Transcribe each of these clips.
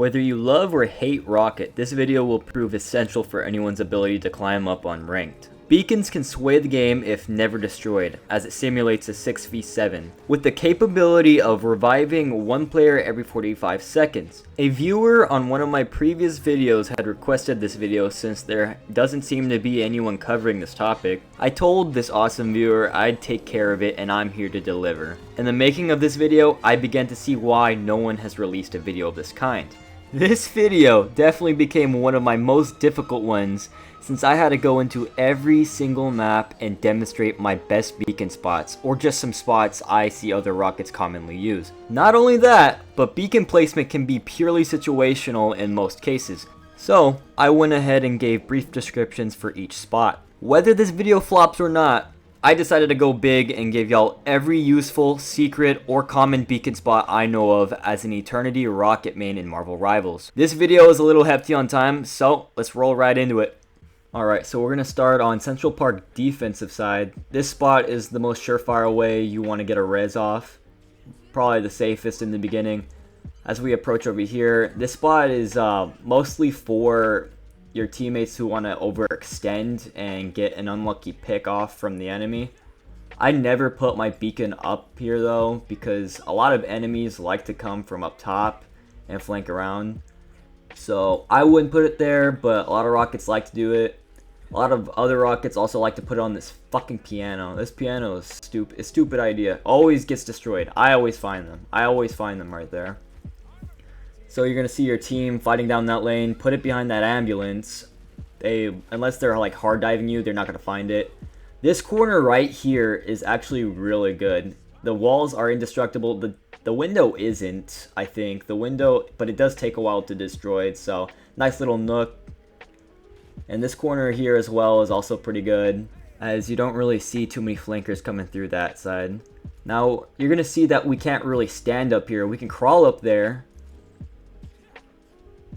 Whether you love or hate Rocket, this video will prove essential for anyone's ability to climb up on ranked. Beacons can sway the game if never destroyed, as it simulates a 6v7, with the capability of reviving one player every 45 seconds. A viewer on one of my previous videos had requested this video since there doesn't seem to be anyone covering this topic. I told this awesome viewer I'd take care of it and I'm here to deliver. In the making of this video, I began to see why no one has released a video of this kind. This video definitely became one of my most difficult ones since I had to go into every single map and demonstrate my best beacon spots, or just some spots I see other rockets commonly use. Not only that, but beacon placement can be purely situational in most cases. So I went ahead and gave brief descriptions for each spot. Whether this video flops or not, I decided to go big and give y'all every useful, secret, or common beacon spot I know of as an Eternity Rocket main in Marvel Rivals. This video is a little hefty on time, so let's roll right into it. Alright, so we're going to start on Central Park defensive side. This spot is the most surefire way you want to get a res off. Probably the safest in the beginning. As we approach over here, this spot is mostly for your teammates who want to overextend and get an unlucky pick off from the enemy. I never put my beacon up here though, because a lot of enemies like to come from up top and flank around. So I wouldn't put it there, but a lot of rockets like to do it. A lot of other rockets also like to put it on this fucking piano. This piano is stupid. A stupid idea. Always gets destroyed. I always find them. I always find them right there. So you're going to see your team fighting down that lane. Put it behind that ambulance. Unless they're like hard diving you, they're not going to find it. This corner right here is actually really good. The walls are indestructible. The window isn't, I think. The window, but it does take a while to destroy it. So nice little nook. And this corner here as well is also pretty good, as you don't really see too many flankers coming through that side. Now you're going to see that we can't really stand up here. We can crawl up there.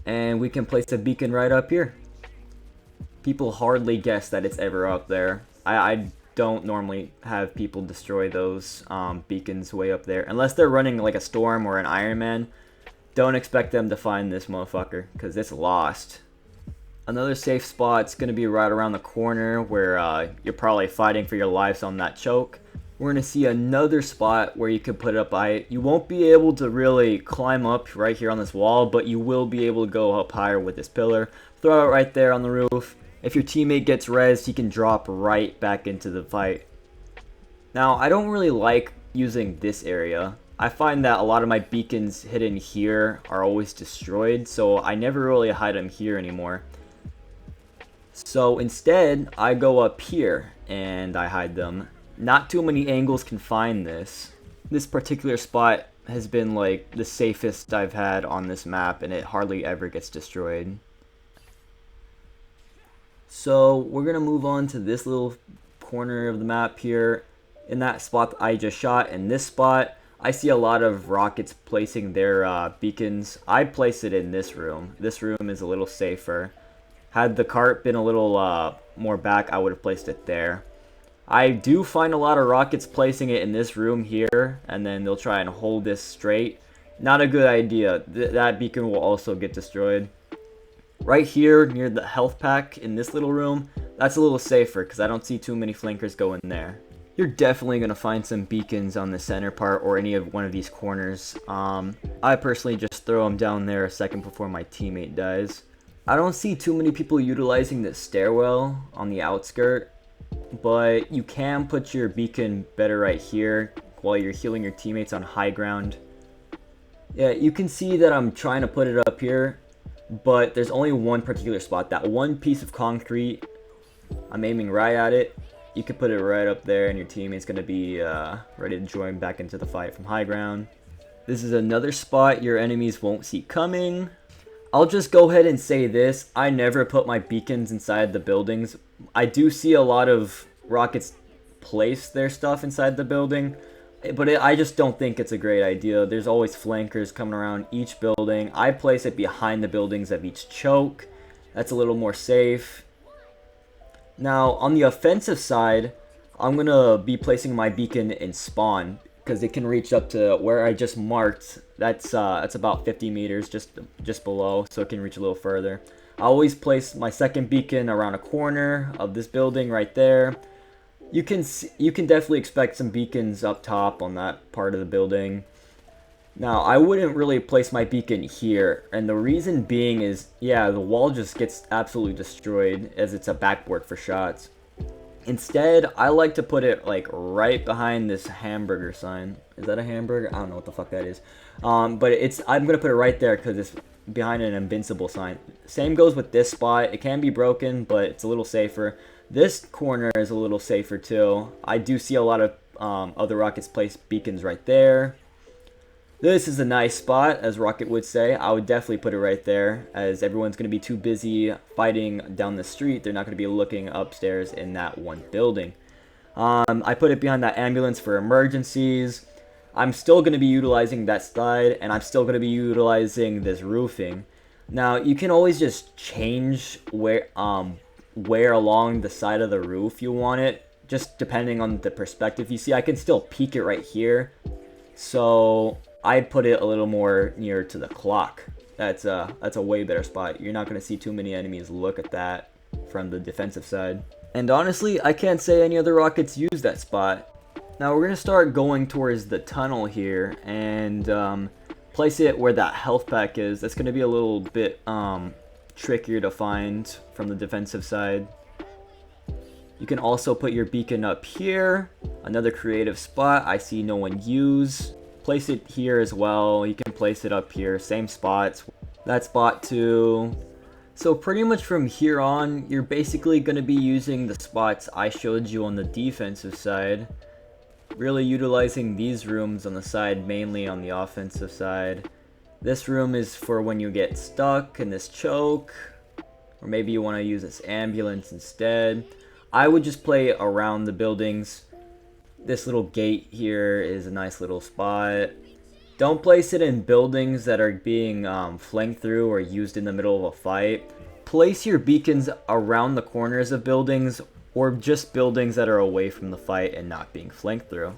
And we can place a beacon right up here. People hardly guess that it's ever up there. I don't normally have people destroy those beacons way up there. Unless they're running like a Storm or an Iron Man. Don't expect them to find this motherfucker, because it's lost. Another safe spot's going to be right around the corner where you're probably fighting for your lives on that choke. We're going to see another spot where you could put it up high. You won't be able to really climb up right here on this wall, but you will be able to go up higher with this pillar. Throw it right there on the roof. If your teammate gets rezzed, he can drop right back into the fight. Now, I don't really like using this area. I find that a lot of my beacons hidden here are always destroyed, so I never really hide them here anymore. So instead, I go up here and I hide them. Not too many angles can find this. This particular spot has been like the safest I've had on this map, and it hardly ever gets destroyed. So we're gonna move on to this little corner of the map here. In that spot I just shot, in this spot, I see a lot of rockets placing their beacons. I place it in this room. This room is a little safer. Had the cart been a little more back, I would have placed it there. I do find a lot of rockets placing it in this room here, and then they'll try and hold this straight. Not a good idea. That beacon will also get destroyed. Right here near the health pack in this little room, that's a little safer because I don't see too many flankers go in there. You're definitely going to find some beacons on the center part or any of one of these corners. I personally just throw them down there a second before my teammate dies. I don't see too many people utilizing the stairwell on the outskirt, but you can put your beacon better right here while you're healing your teammates on high ground. Yeah, you can see that I'm trying to put it up here, but there's only one particular spot. That one piece of concrete, I'm aiming right at it. You can put it right up there and your teammate's going to be ready to join back into the fight from high ground. This is another spot your enemies won't see coming. I'll just go ahead and say this. I never put my beacons inside the buildings. I do see a lot of rockets place their stuff inside the building, but I just don't think it's a great idea. There's always flankers coming around each building. I place it behind the buildings of each choke. That's a little more safe. Now, on the offensive side, I'm going to be placing my beacon in spawn, because it can reach up to where I just marked That's about 50 meters just below, so it can reach a little further. I always place my second beacon around a corner of this building right there. You can definitely expect some beacons up top on that part of the building. Now, I wouldn't really place my beacon here, and the reason being is, yeah, the wall just gets absolutely destroyed as it's a backboard for shots. Instead, I like to put it like right behind this hamburger sign. Is that a hamburger? I don't know what the fuck that is. But I'm gonna put it right there because it's behind an invincible sign. Same goes with this spot. It can be broken, but it's a little safer. This corner is a little safer too. I do see a lot of other rockets place beacons right there. This is a nice spot, as Rocket would say. I would definitely put it right there, as everyone's going to be too busy fighting down the street. They're not going to be looking upstairs in that one building. I put it behind that ambulance for emergencies. I'm still going to be utilizing that side, and I'm still going to be utilizing this roofing. Now, you can always just change where along the side of the roof you want it, just depending on the perspective. You see, I can still peek it right here. So I put it a little more near to the clock. That's a way better spot. You're not going to see too many enemies look at that from the defensive side. And honestly, I can't say any other rockets use that spot. Now we're going to start going towards the tunnel here and place it where that health pack is. That's going to be a little bit trickier to find from the defensive side. You can also put your beacon up here. Another creative spot I see no one use. Place it here as well. You can place it up here. Same spots. That spot too. So pretty much from here on, you're basically going to be using the spots I showed you on the defensive side. Really utilizing these rooms on the side, mainly on the offensive side. This room is for when you get stuck in this choke. Or maybe you want to use this ambulance instead. I would just play around the buildings. This little gate here is a nice little spot. Don't place it in buildings that are being flanked through or used in the middle of a fight. Place your beacons around the corners of buildings or just buildings that are away from the fight and not being flanked through.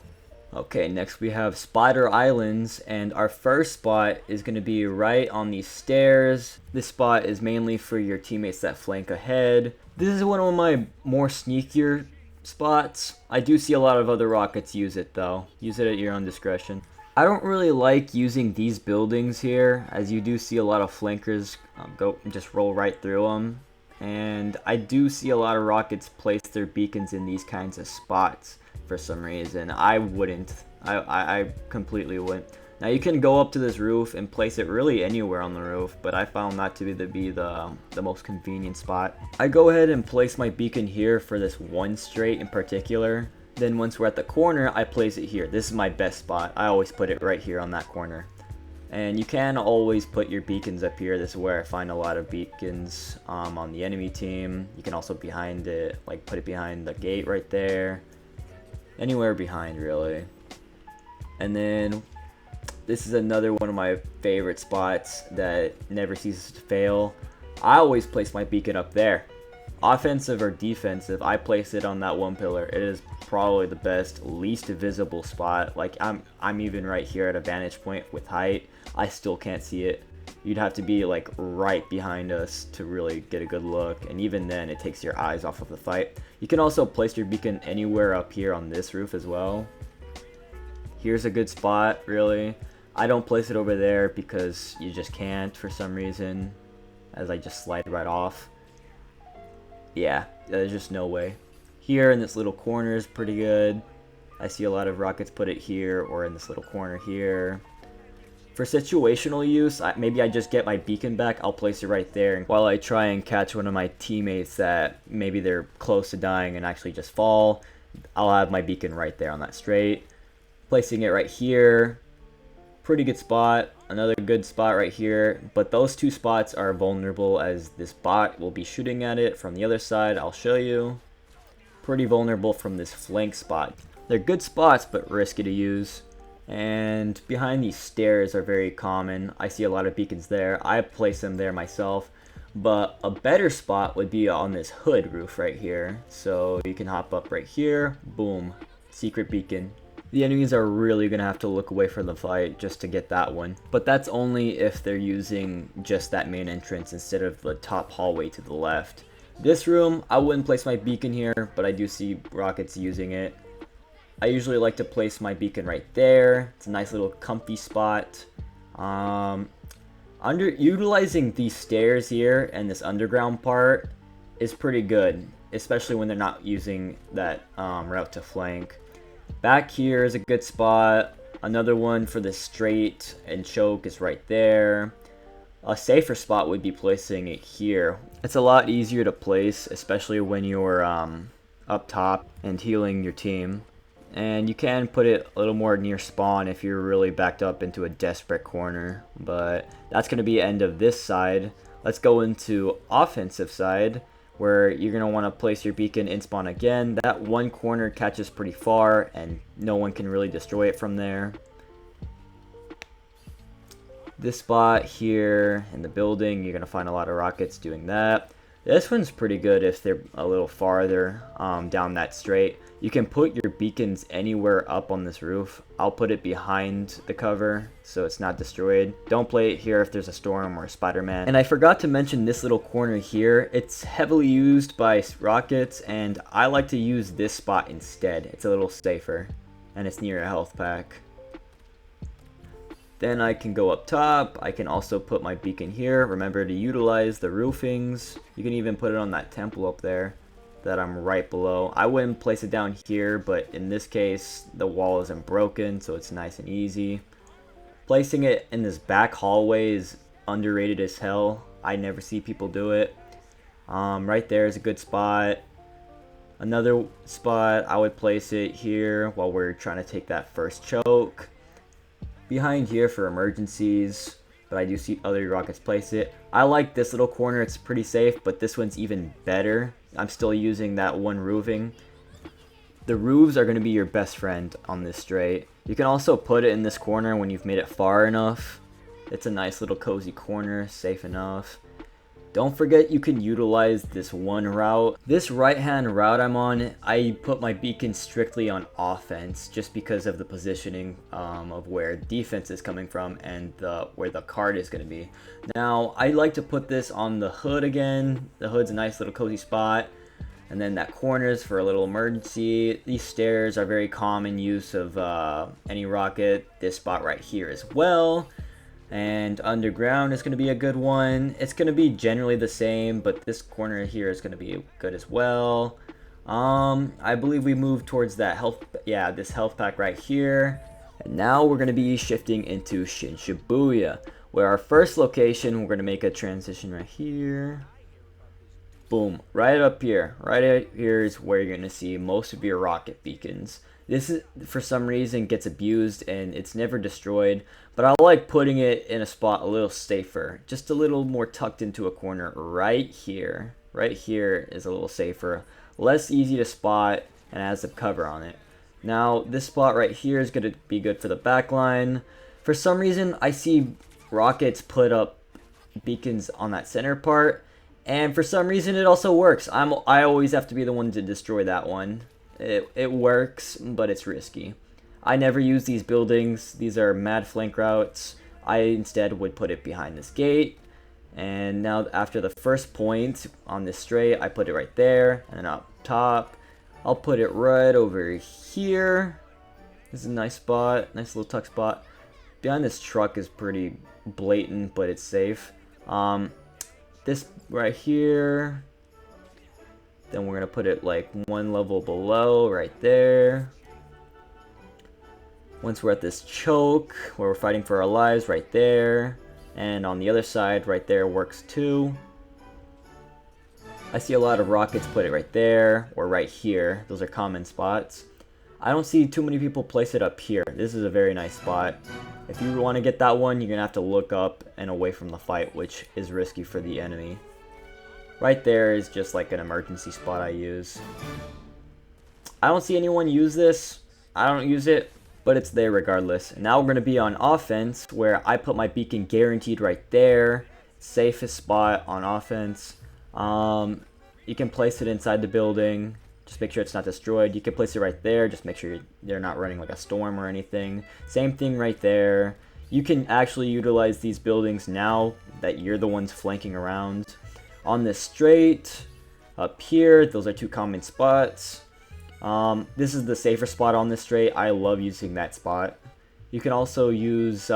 Okay, next we have Spider Islands, and our first spot is going to be right on these stairs. This spot is mainly for your teammates that flank ahead. This is one of my more sneakier spots. I do see a lot of other rockets use it though. Use it at your own discretion. I don't really like using these buildings here, as you do see a lot of flankers go just roll right through them. And I do see a lot of rockets place their beacons in these kinds of spots for some reason. I wouldn't. I completely wouldn't. Now you can go up to this roof and place it really anywhere on the roof, but I found that to be the most convenient spot. I go ahead and place my beacon here for this one straight in particular. Then once we're at the corner, I place it here. This is my best spot. I always put it right here on that corner. And you can always put your beacons up here. This is where I find a lot of beacons on the enemy team. You can also behind it, like put it behind the gate right there. Anywhere behind, really. And then this is another one of my favorite spots that never ceases to fail. I always place my beacon up there. Offensive or defensive, I place it on that one pillar. It is probably the best, least visible spot. Like I'm even right here at a vantage point with height. I still can't see it. You'd have to be like right behind us to really get a good look, and even then it takes your eyes off of the fight. You can also place your beacon anywhere up here on this roof as well. Here's a good spot, really. I don't place it over there because you just can't for some reason, as I just slide right off. Yeah, there's just no way. Here in this little corner is pretty good. I see a lot of rockets put it here or in this little corner here. For situational use, maybe I just get my beacon back, I'll place it right there while I try and catch one of my teammates that maybe they're close to dying and actually just fall. I'll have my beacon right there on that straight. Placing it right here. Pretty good spot. Another good spot right here. But those two spots are vulnerable as this bot will be shooting at it from the other side. I'll show you. Pretty vulnerable from this flank spot. They're good spots but risky to use. And behind these stairs are very common. I see a lot of beacons there. I place them there myself. But a better spot would be on this hood roof right here. So you can hop up right here. Boom. Secret beacon. The enemies are really going to have to look away from the fight just to get that one. But that's only if they're using just that main entrance instead of the top hallway to the left. This room, I wouldn't place my beacon here, but I do see rockets using it. I usually like to place my beacon right there. It's a nice little comfy spot. Utilizing these stairs here and this underground part is pretty good, especially when they're not using that route to flank. Back here is a good spot. Another one for the straight and choke is right there. A safer spot would be placing it here. It's a lot easier to place, especially when you're up top and healing your team. And you can put it a little more near spawn if you're really backed up into a desperate corner. But that's going to be the end of this side. Let's go into offensive side, where you're going to want to place your beacon in spawn again. That one corner catches pretty far, and no one can really destroy it from there. This spot here in the building, you're going to find a lot of rockets doing that. This one's pretty good if they're a little farther down that straight. You can put your beacons anywhere up on this roof. I'll put it behind the cover so it's not destroyed. Don't play it here if there's a storm or a Spider-Man. And I forgot to mention this little corner here. It's heavily used by rockets, and I like to use this spot instead. It's a little safer, and it's near a health pack. Then I can go up top. I can also put my beacon here. Remember to utilize the roofings. You can even put it on that temple up there that I'm right below. I wouldn't place it down here, but in this case, the wall isn't broken, so it's nice and easy. Placing it in this back hallway is underrated as hell. I never see people do it. Right there is a good spot. Another spot, I would place it here while we're trying to take that first choke. Behind here for emergencies, but I do see other rockets place it. I like this little corner, it's pretty safe, but this one's even better. I'm still using that one roofing. The roofs are going to be your best friend on this straight. You can also put it in this corner when you've made it far enough. It's a nice little cozy corner, safe enough. Don't forget you can utilize this one route. This right hand route I'm on, I put my beacon strictly on offense just because of the positioning of where defense is coming from and where the card is going to be. Now I like to put this on the hood again. The hood's a nice little cozy spot. And then that corner is for a little emergency. These stairs are very common use of any rocket. This spot right here as well. And underground is going to be a good one. It's going to be generally the same, but this corner here is going to be good as well. I believe we move towards that health, this health pack right here. And now we're going to be shifting into Shin-Shibuya, where our first location, we're going to make a transition right here. Boom, right up here. Right up here is where you're going to see most of your rocket beacons. This is, for some reason, gets abused and it's never destroyed, but I like putting it in a spot a little safer, just a little more tucked into a corner right here. Right here is a little safer, less easy to spot, and has a cover on it. Now, this spot right here is going to be good for the back line. For some reason, I see rockets put up beacons on that center part, and for some reason it also works. I always have to be the one to destroy that one. It works, but it's risky. I never use these buildings. These are mad flank routes. I instead would put it behind this gate. And now after the first point on this straight, I put it right there. And then up top, I'll put it right over here. This is a nice spot, nice little tuck spot. Behind this truck is pretty blatant, but it's safe. This right here. Then we're going to put it like one level below, right there. Once we're at this choke, where we're fighting for our lives, right there. And on the other side, right there works too. I see a lot of rockets put it right there, or right here. Those are common spots. I don't see too many people place it up here. This is a very nice spot. If you want to get that one, you're going to have to look up and away from the fight, which is risky for the enemy. Right there is just like an emergency spot I use. I don't see anyone use this. I don't use it, but it's there regardless. And now we're going to be on offense, where I put my beacon guaranteed right there. Safest spot on offense. You can place it inside the building. Just make sure it's not destroyed. You can place it right there. Just make sure they're not running like a storm or anything. Same thing right there. You can actually utilize these buildings now that you're the ones flanking around. On this straight, up here, those are 2 common spots. This is the safer spot on this straight. I love using that spot. You can also use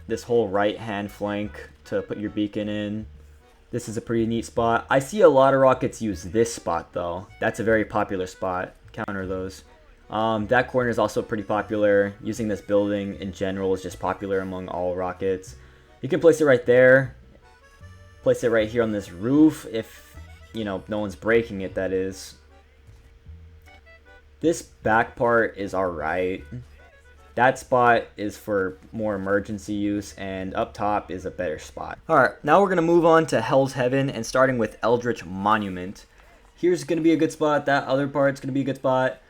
this whole right hand flank to put your beacon in. This is a pretty neat spot. I see a lot of rockets use this spot though. That's a very popular spot. Counter those. That corner is also pretty popular. Using this building in general is just popular among all rockets. You can place it right there. Place it right here on this roof if, you know, no one's breaking it, that is. This back part is alright. That spot is for more emergency use, and up top is a better spot. Alright, now we're going to move on to Hell's Heaven, and starting with Eldritch Monument. Here's going to be a good spot, that other part's going to be a good spot.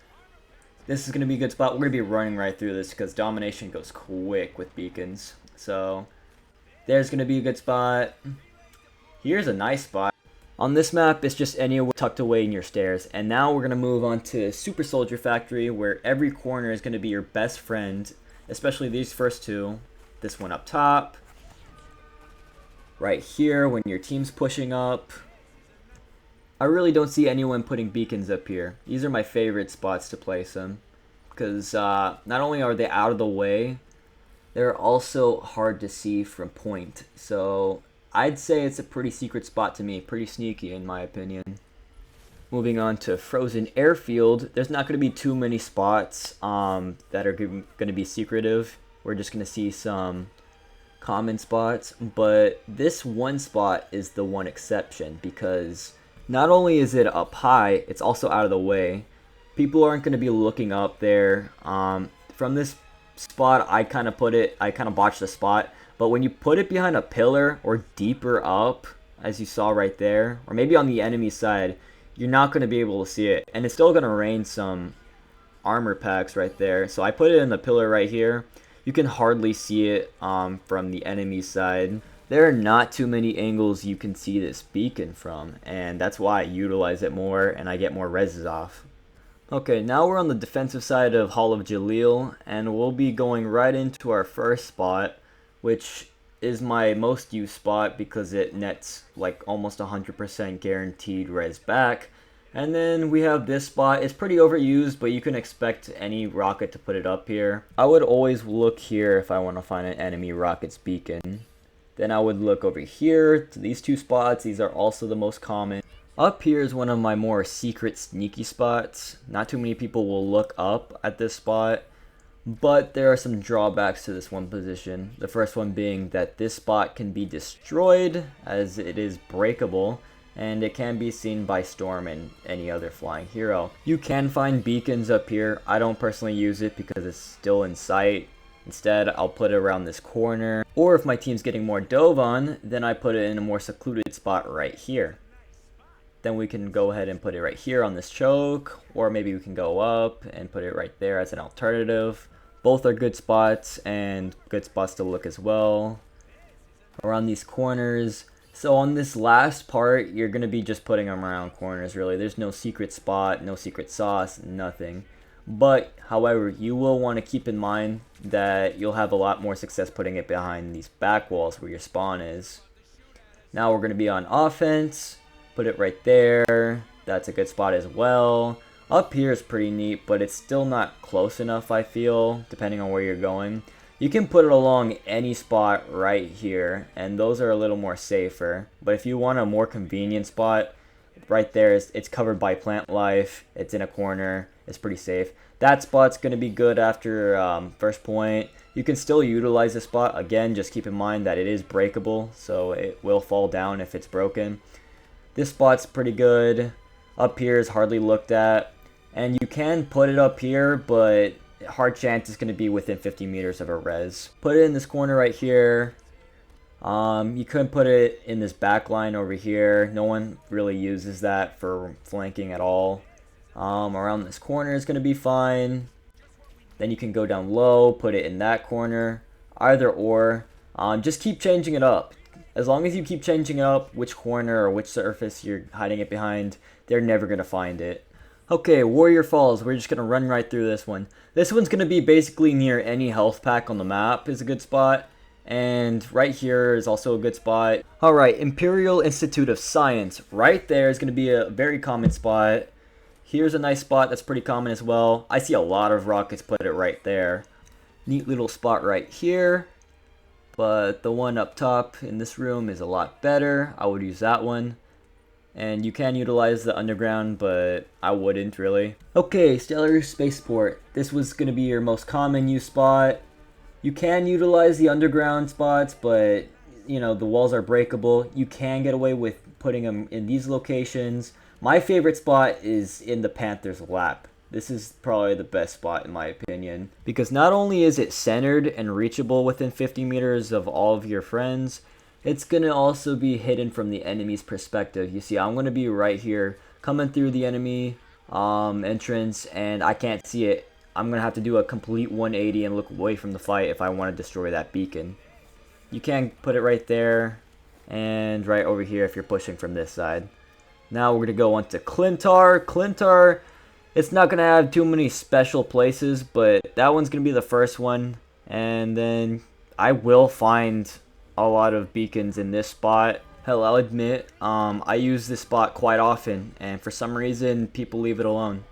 This is going to be a good spot. We're going to be running right through this because domination goes quick with beacons. So, there's going to be a good spot. Here's a nice spot. On this map, it's just anywhere tucked away in your stairs. And now we're going to move on to Super Soldier Factory, where every corner is going to be your best friend, especially these first 2. This one up top. Right here, when your team's pushing up. I really don't see anyone putting beacons up here. These are my favorite spots to place them, because not only are they out of the way, they're also hard to see from point. So I'd say it's a pretty secret spot to me, pretty sneaky in my opinion. Moving on to Frozen Airfield, there's not going to be too many spots that are going to be secretive. We're just going to see some common spots, but this one spot is the one exception because not only is it up high, it's also out of the way. People aren't going to be looking up there. From this spot, I kind of botched the spot. But when you put it behind a pillar or deeper up, as you saw right there, or maybe on the enemy side, you're not going to be able to see it. And it's still going to rain some armor packs right there. So I put it in the pillar right here. You can hardly see it from the enemy side. There are not too many angles you can see this beacon from, and that's why I utilize it more and I get more reses off. Okay, now we're on the defensive side of Hall of Jalil, and we'll be going right into our first spot, which is my most used spot because it nets like almost 100% guaranteed res back. And then we have this spot. It's pretty overused, but you can expect any rocket to put it up here. I would always look here if I want to find an enemy rocket's beacon. Then I would look over here to these 2 spots. These are also the most common. Up here is one of my more secret sneaky spots. Not too many people will look up at this spot. But there are some drawbacks to this one position. The first one being that this spot can be destroyed as it is breakable, and it can be seen by Storm and any other flying hero. You can find beacons up here. I don't personally use it because it's still in sight. Instead, I'll put it around this corner. Or if my team's getting more dove on, then I put it in a more secluded spot right here. Then we can go ahead and put it right here on this choke, or maybe we can go up and put it right there as an alternative. Both are good spots and good spots to look as well. Around these corners. So on this last part, you're going to be just putting them around corners really. There's no secret spot, no secret sauce, nothing. But, however, you will want to keep in mind that you'll have a lot more success putting it behind these back walls where your spawn is. Now we're going to be on offense. Put it right there. That's a good spot as well. Up here is pretty neat, but it's still not close enough, I feel, depending on where you're going. You can put it along any spot right here, and those are a little more safer. But if you want a more convenient spot, right there, it's covered by plant life. It's in a corner. It's pretty safe. That spot's going to be good after first point. You can still utilize this spot. Again, just keep in mind that it is breakable, so it will fall down if it's broken. This spot's pretty good. Up here is hardly looked at. And you can put it up here, but hard chance is going to be within 50 meters of a res. Put it in this corner right here. You could put it in this back line over here. No one really uses that for flanking at all. Around this corner is going to be fine. Then you can go down low, put it in that corner. Either or. Just keep changing it up. As long as you keep changing it up which corner or which surface you're hiding it behind, they're never going to find it. Okay, Warrior Falls. We're just going to run right through this one. This one's going to be basically near any health pack on the map is a good spot. And right here is also a good spot. Alright, Imperial Institute of Science. Right there is going to be a very common spot. Here's a nice spot that's pretty common as well. I see a lot of rockets put it right there. Neat little spot right here. But the one up top in this room is a lot better. I would use that one. And you can utilize the underground, but I wouldn't really. Okay, Stellar Spaceport. This was going to be your most common use spot. You can utilize the underground spots, but you know, the walls are breakable. You can get away with putting them in these locations. My favorite spot is in the Panther's lap. This is probably the best spot in my opinion, because not only is it centered and reachable within 50 meters of all of your friends, it's going to also be hidden from the enemy's perspective. You see, I'm going to be right here coming through the enemy entrance, and I can't see it. I'm going to have to do a complete 180 and look away from the fight if I want to destroy that beacon. You can put it right there and right over here if you're pushing from this side. Now we're going to go on to Klyntar. Klyntar, it's not going to have too many special places, but that one's going to be the first one. And then I will find a lot of beacons in this spot. Hell, I'll admit, I use this spot quite often, and for some reason people leave it alone.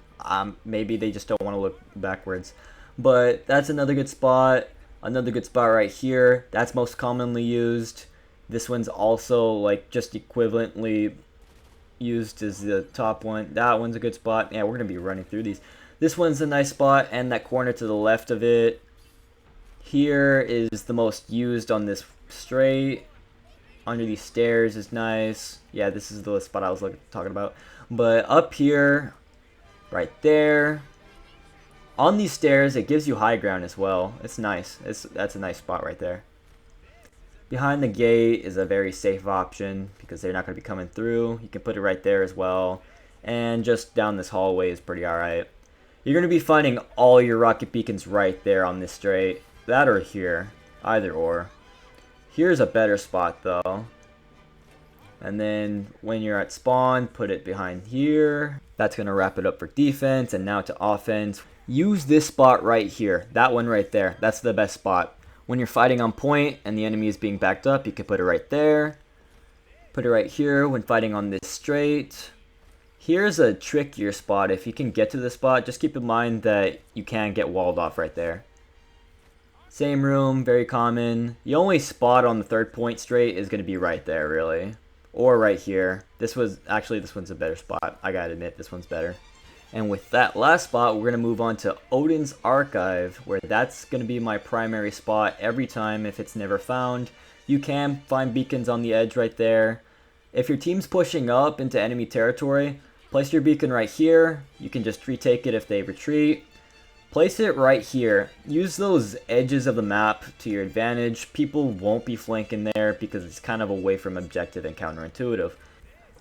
Maybe they just don't want to look backwards. But that's another good spot. Another good spot right here. That's most commonly used. This one's also like just equivalently used as the top one. That one's a good spot. Yeah, we're gonna be running through these. This one's a nice spot, and that corner to the left of it here is the most used on this straight. Under these stairs is nice. Yeah, this is the spot I was talking about. But up here, right there, on these stairs, it gives you high ground as well. It's nice. That's a nice spot right there. Behind the gate is a very safe option because they're not going to be coming through. You can put it right there as well. And just down this hallway is pretty alright. You're going to be finding all your rocket beacons right there on this straight. That or here. Either or. Here's a better spot though. And then when you're at spawn, put it behind here. That's going to wrap it up for defense. And now to offense. Use this spot right here. That one right there. That's the best spot. When you're fighting on point and the enemy is being backed up, you can put it right there. Put it right here when fighting on this straight. Here's a trickier spot. If you can get to the spot, just keep in mind that you can get walled off right there. Same room, very common. The only spot on the third point straight is going to be right there, really. Or right here. This one's a better spot. I gotta admit, this one's better. And with that last spot, we're going to move on to Odin's Archive, where that's going to be my primary spot every time if it's never found. You can find beacons on the edge right there. If your team's pushing up into enemy territory, place your beacon right here. You can just retake it if they retreat. Place it right here. Use those edges of the map to your advantage. People won't be flanking there because it's kind of away from objective and counterintuitive.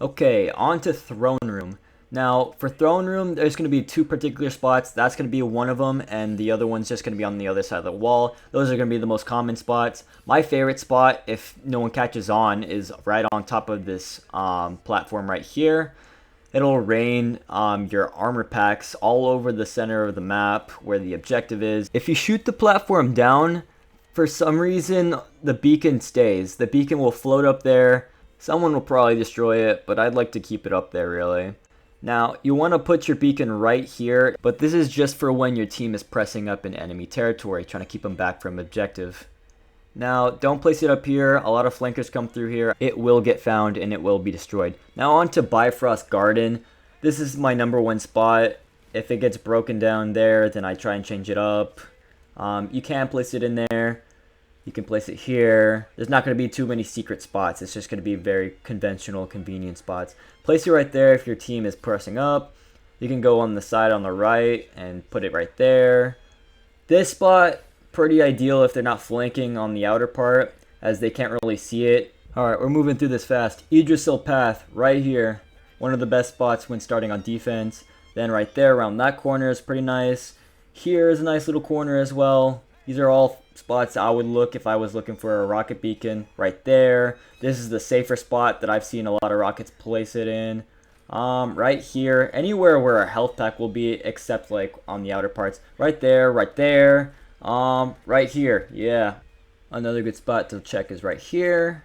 Okay, on to Throne Room. Now, for Throne Room, there's going to be two particular spots. That's going to be one of them, and the other one's just going to be on the other side of the wall. Those are going to be the most common spots. My favorite spot, if no one catches on, is right on top of this platform right here. It'll rain your armor packs all over the center of the map where the objective is. If you shoot the platform down, for some reason, the beacon stays. The beacon will float up there. Someone will probably destroy it, but I'd like to keep it up there, really. Now, you want to put your beacon right here, but this is just for when your team is pressing up in enemy territory, trying to keep them back from objective. Now, don't place it up here. A lot of flankers come through here. It will get found and it will be destroyed. Now on to Bifrost Garden. This is my #1 spot. If it gets broken down there, then I try and change it up. You can place it in there. You can place it here. There's not going to be too many secret spots. It's just going to be very conventional, convenient spots. Place it right there if your team is pressing up. You can go on the side on the right and put it right there. This spot, pretty ideal if they're not flanking on the outer part, as they can't really see it. Alright, we're moving through this fast. Yggdrasill path, right here. One of the best spots when starting on defense. Then right there around that corner is pretty nice. Here is a nice little corner as well. These are all spots I would look if I was looking for a rocket beacon. Right there. This is the safer spot that I've seen a lot of rockets place it in. Right here, anywhere where a health pack will be, except like on the outer parts. Right there, right here, yeah. Another good spot to check is right here.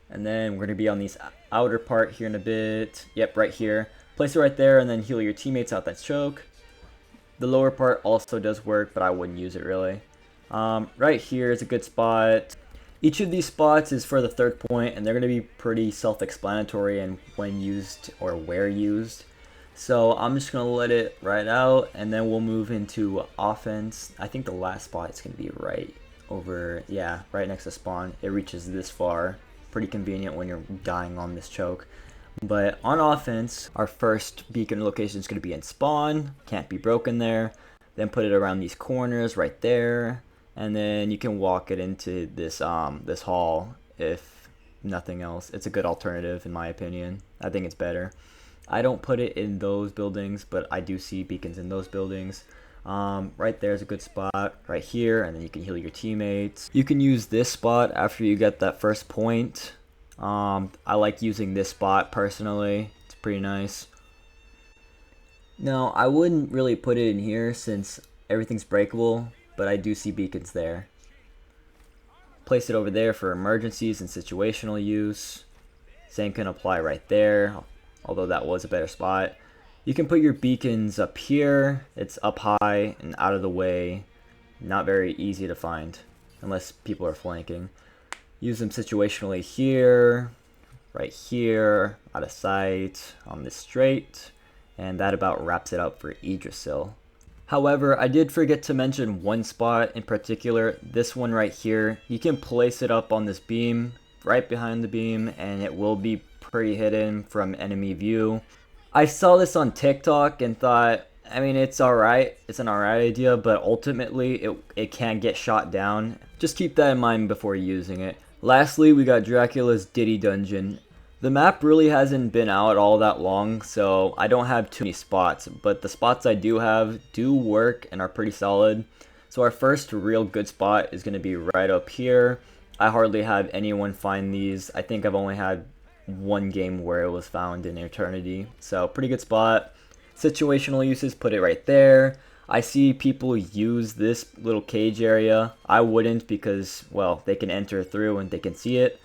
And then we're gonna be on these outer part here in a bit. Yep, right here. Place it right there and then heal your teammates out that choke. The lower part also does work, but I wouldn't use it really. Right here is a good spot. Each of these spots is for the third point, and they're going to be pretty self-explanatory and when used or where used. So I'm just going to let it ride out, and then we'll move into offense. I think the last spot is going to be right over, yeah, right next to spawn. It reaches this far. Pretty convenient when you're dying on this choke. But on offense, our first beacon location is going to be in spawn. Can't be broken there. Then put it around these corners right there. And then you can walk it into this this hall if nothing else. It's a good alternative in my opinion. I think it's better. I don't put it in those buildings, but I do see beacons in those buildings. Right there is a good spot right here, and then you can heal your teammates. You can use this spot after you get that first point. I like using this spot personally. It's pretty nice. No, I wouldn't really put it in here since everything's breakable, but I do see beacons there. Place it over there for emergencies and situational use. Same can apply right there, although that was a better spot. You can put your beacons up here. It's up high and out of the way. Not very easy to find unless people are flanking. Use them situationally here, right here, out of sight, on this straight, and that about wraps it up for Yggdrasill. However, I did forget to mention one spot in particular, this one right here. You can place it up on this beam, right behind the beam, and it will be pretty hidden from enemy view. I saw this on TikTok and thought, I mean, it's alright, it's an alright idea, but ultimately it can get shot down. Just keep that in mind before using it. Lastly, we got Dracula's Ditty Dungeon. The map really hasn't been out all that long, so I don't have too many spots, but the spots I do have do work and are pretty solid. So our first real good spot is going to be right up here. I hardly have anyone find these. I think I've only had one game where it was found in Eternity, so pretty good spot. Situational uses, put it right there. I see people use this little cage area. I wouldn't because, well, they can enter through and they can see it.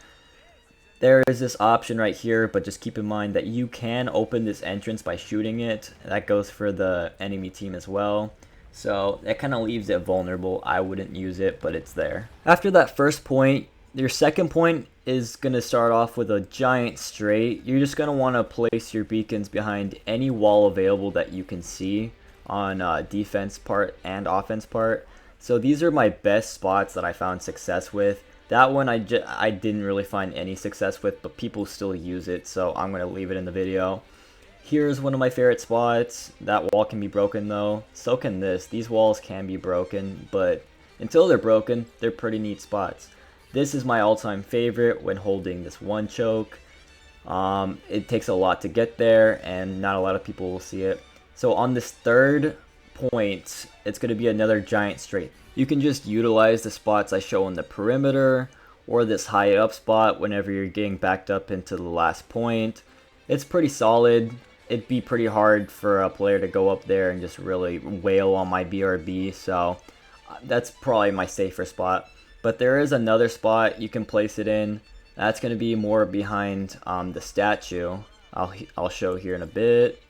There is this option right here, but just keep in mind that you can open this entrance by shooting it. That goes for the enemy team as well. So that kind of leaves it vulnerable. I wouldn't use it, but it's there. After that first point, your second point is going to start off with a giant straight. You're just going to want to place your beacons behind any wall available that you can see on defense part and offense part. So these are my best spots that I found success with. That one I didn't really find any success with, but people still use it, so I'm going to leave it in the video. Here's one of my favorite spots. That wall can be broken though. So can this. These walls can be broken, but until they're broken, they're pretty neat spots. This is my all-time favorite when holding this one choke. It takes a lot to get there, and not a lot of people will see it. So on this third point, it's going to be another giant straight. You can just utilize the spots I show on the perimeter, or this high up spot whenever you're getting backed up into the last point. It's pretty solid. It'd be pretty hard for a player to go up there and just really wail on my BRB, so that's probably my safer spot. But there is another spot you can place it in. That's going to be more behind the statue. I'll show here in a bit.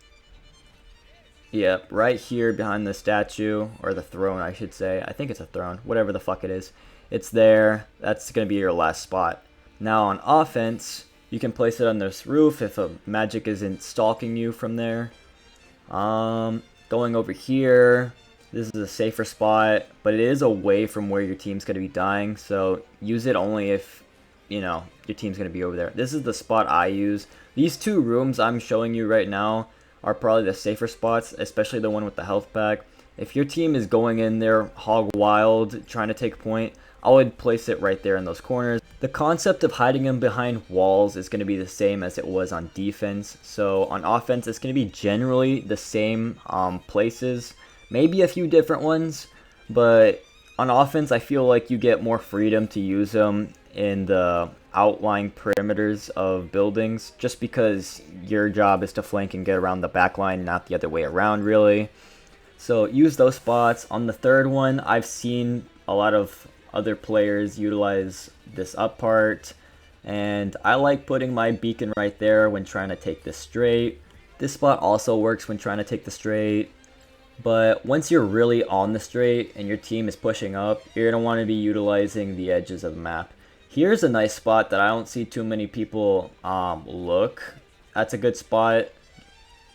Yep, right here behind the statue, or the throne I should say. I think it's a throne, whatever the fuck it is. It's there. That's going to be your last spot. Now on offense, you can place it on this roof if a magic isn't stalking you from there. Going over here, this is a safer spot, but it is away from where your team's going to be dying, so use it only if, you know, your team's going to be over there. This is the spot I use. These two rooms I'm showing you right now are probably the safer spots, especially the one with the health pack. If your team is going in there hog wild, trying to take point, I would place it right there in those corners. The concept of hiding them behind walls is going to be the same as it was on defense. So on offense, it's going to be generally the same places, maybe a few different ones, but on offense, I feel like you get more freedom to use them in the outlying perimeters of buildings, just because your job is to flank and get around the back line, not the other way around really. So use those spots. On the third one, I've seen a lot of other players utilize this up part, and I like putting my beacon right there when trying to take this straight. This spot also works when trying to take the straight, but once you're really on the straight and your team is pushing up, you're going to want to be utilizing the edges of the map. Here's a nice spot that I don't see too many people look. That's a good spot.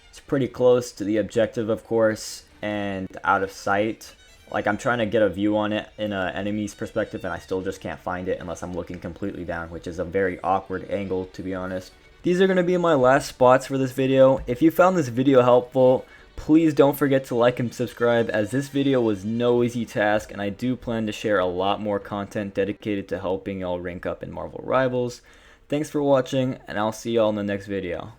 It's pretty close to the objective, of course, and out of sight. Like, I'm trying to get a view on it in an enemy's perspective, and I still just can't find it unless I'm looking completely down, which is a very awkward angle, to be honest. These are going to be my last spots for this video. If you found this video helpful, please don't forget to like and subscribe, as this video was no easy task, and I do plan to share a lot more content dedicated to helping y'all rank up in Marvel Rivals. Thanks for watching, and I'll see y'all in the next video.